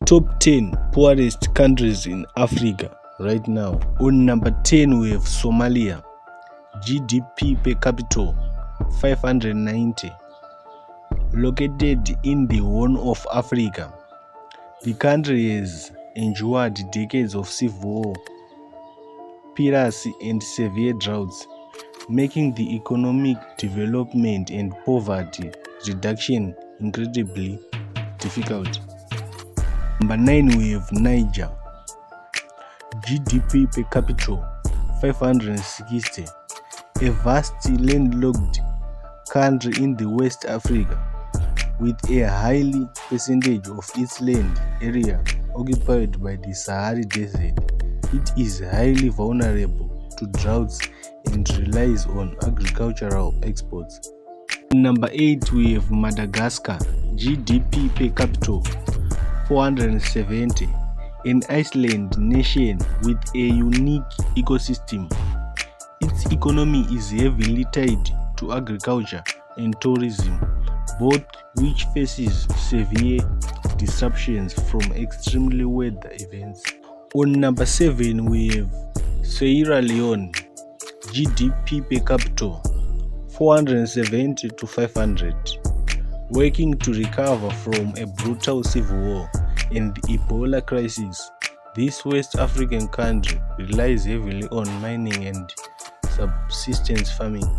Top 10 poorest countries in Africa right now. On number 10 we have Somalia. GDP per capita 590. Located in the Horn of Africa, the country has endured decades of civil war, piracy and severe droughts, making the economic development and poverty reduction incredibly difficult. Number 9 we have Niger. GDP per capita 560. A vast landlocked country in the West Africa, with a high percentage of its land area occupied by the Sahara Desert. It is highly vulnerable to droughts and relies on agricultural exports. Number 8 we have Madagascar. GDP per capita 470. An island nation with a unique ecosystem. Its economy is heavily tied to agriculture and tourism, both which faces severe disruptions from extremely weather events. On number 7 we have Sierra Leone. GDP per capita 470 to 500. Working to recover from a brutal civil war and the Ebola crisis, this West African country relies heavily on mining and subsistence farming.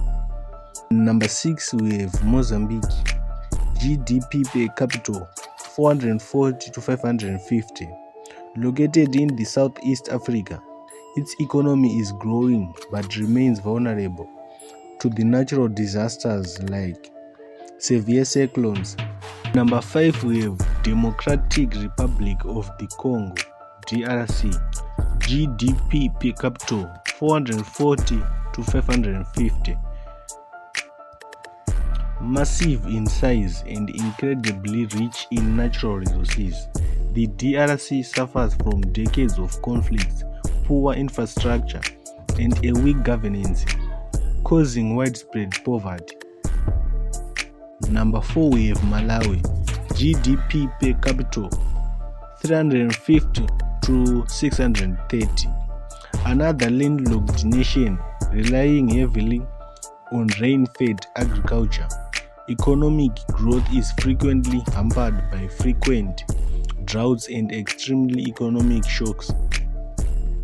Number 6 we have Mozambique. GDP per capita 440 to 550. Located in the Southeast Africa, its economy is growing but remains vulnerable to the natural disasters like severe cyclones. Number 5 we have Democratic Republic of the Congo, DRC. GDP per capita 440 to 550. Massive in size and incredibly rich in natural resources, the DRC suffers from decades of conflicts, poor infrastructure, and a weak governance, causing widespread poverty. Number 4 we have Malawi. GDP per capita 350 to 630. Another landlocked nation relying heavily on rain-fed agriculture. Economic growth is frequently hampered by frequent droughts and extremely economic shocks.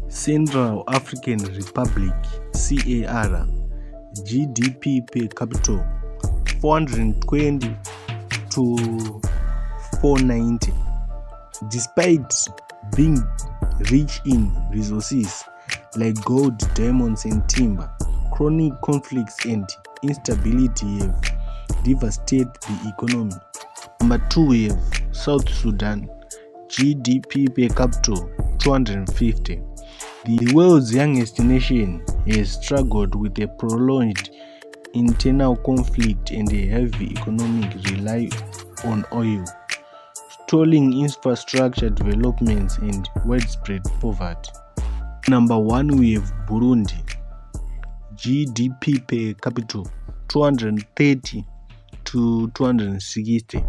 Central African Republic CAR. GDP per capita 420 to 490. Despite being rich in resources like gold, diamonds and timber, chronic conflicts and instability have devastated the economy. Number 2 we have South Sudan. GDP per capita 250. The world's youngest nation has struggled with a prolonged internal conflict and a heavy economic rely on oil, stalling infrastructure developments and widespread poverty. Number 1 we have Burundi. GDP per capita 230 to 260.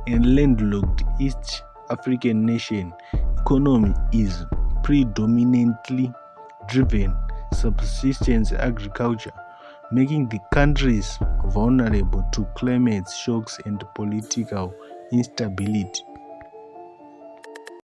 And landlocked East African nation, economy is predominantly driven subsistence agriculture, making the countries vulnerable to climate shocks and political instability.